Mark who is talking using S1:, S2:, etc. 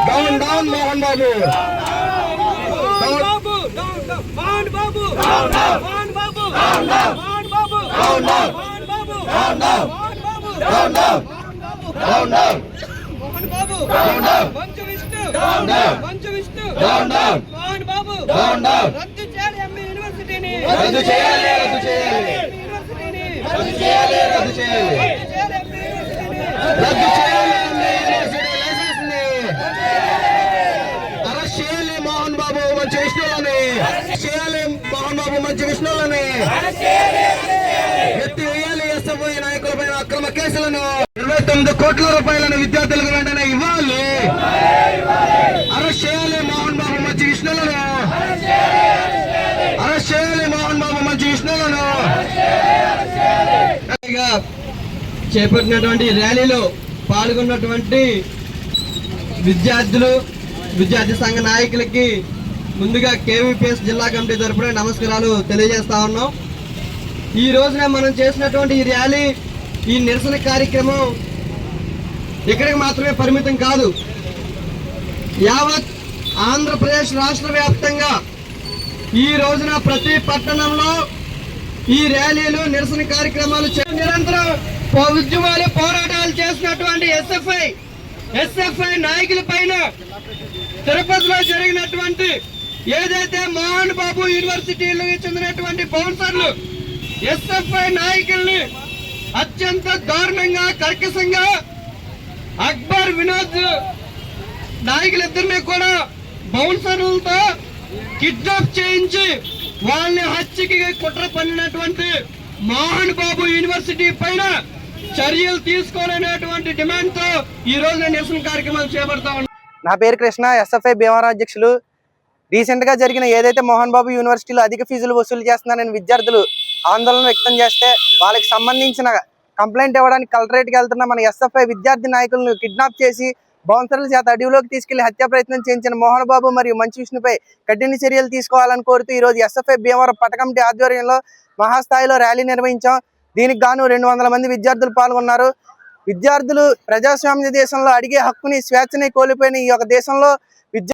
S1: Down down Mohan Babu. రద్దు చేయాలి. Arrest చేయాలి మోహన్ బాబు మంచి విష్ణులని. చేయాలి మోహన్ బాబు మంచి విష్ణులని. ఎత్తి వేయాలి ఎస్ఎఫ్ఐ నాయకులపైన అక్రమ కేసులను. 29 కోట్ల రూపాయలను విద్యార్థులకు వెంటనే ఇవ్వాలి. అరెస్ట్ చేయాలి మోహన్ బాబు మంచి విష్ణులను. అరెస్ట్ చేయాలి మోహన్ బాబు మంచి విష్ణులను. చేపట్టినటువంటి ర్యాలీలో పాల్గొన్నటువంటి విద్యార్థి సంఘ నాయకులకి ముందుగా కేవీపీఎస్ జిల్లా కమిటీ తరఫున నమస్కారాలు తెలియజేస్తా ఉన్నాం. ఈ రోజున మనం చేసినటువంటి ఈ ర్యాలీ, ఈ నిరసన కార్యక్రమం ఇక్కడికి మాత్రమే పరిమితం కాదు. యావత్ ఆంధ్రప్రదేశ్ రాష్ట్ర వ్యాప్తంగా ఈ రోజున ప్రతి పట్టణంలో ఈ ర్యాలీలు, నిరసన కార్యక్రమాలు నిరంతరం ఉద్యమాలు, పోరాటాలు చేసినటువంటి ఎస్ఎఫ్ఐ నాయకుల పైన తిరుపతిలో జరిగినటువంటి ఏదైతే మోహన్ బాబు యూనివర్సిటీలకు చెందినటువంటి బౌన్సర్లు ఎస్ఎఫ్ఐ నాయకుల్ని అత్యంత దారుణంగా, కర్కశంగా అక్బర్, వినోద్ నాయకులిద్దరినీ కూడా బౌన్సర్లతో కిడ్నాప్ చేయించి వాళ్ళని హత్యకి కుట్ర పన్నినటువంటి మోహన్ బాబు యూనివర్సిటీ పైన చర్యలు తీసుకోవాలనేటువంటి డిమాండ్ తో ఈ రోజు నిరసన కార్యక్రమాలు చేపడతా ఉన్నాం.
S2: నా పేరు కృష్ణ, ఎస్ఎఫ్ఐ భీమవరం అధ్యక్షులు. రీసెంట్ గా జరిగిన ఏదైతే మోహన్ బాబు యూనివర్సిటీలో అధిక ఫీజులు వసూలు చేస్తున్నారని విద్యార్థులు ఆందోళన వ్యక్తం చేస్తే వాళ్ళకి సంబంధించిన కంప్లైంట్ ఇవ్వడానికి కలెక్టరేట్కి వెళ్తున్న మన ఎస్ఎఫ్ఐ విద్యార్థి నాయకులను కిడ్నాప్ చేసి బౌన్సర్ల చేత అడవిలోకి తీసుకెళ్లి హత్యా ప్రయత్నం చేయించిన మోహన్ బాబు మరియు మంచి విష్ణుపై కఠిన చర్యలు తీసుకోవాలని కోరుతూ ఈ రోజు ఎస్ఎఫ్ఐ భీమవరం పట్ట కమిటీ ఆధ్వర్యంలో మహాస్థాయిలో ర్యాలీ నిర్వహించాం. దీనికి గాను 200 మంది విద్యార్థులు పాల్గొన్నారు. విద్యార్థులు ప్రజాస్వామ్య దేశంలో అడిగే హక్కుని, స్వేచ్ఛని కోల్పోయిన ఈ యొక్క దేశంలో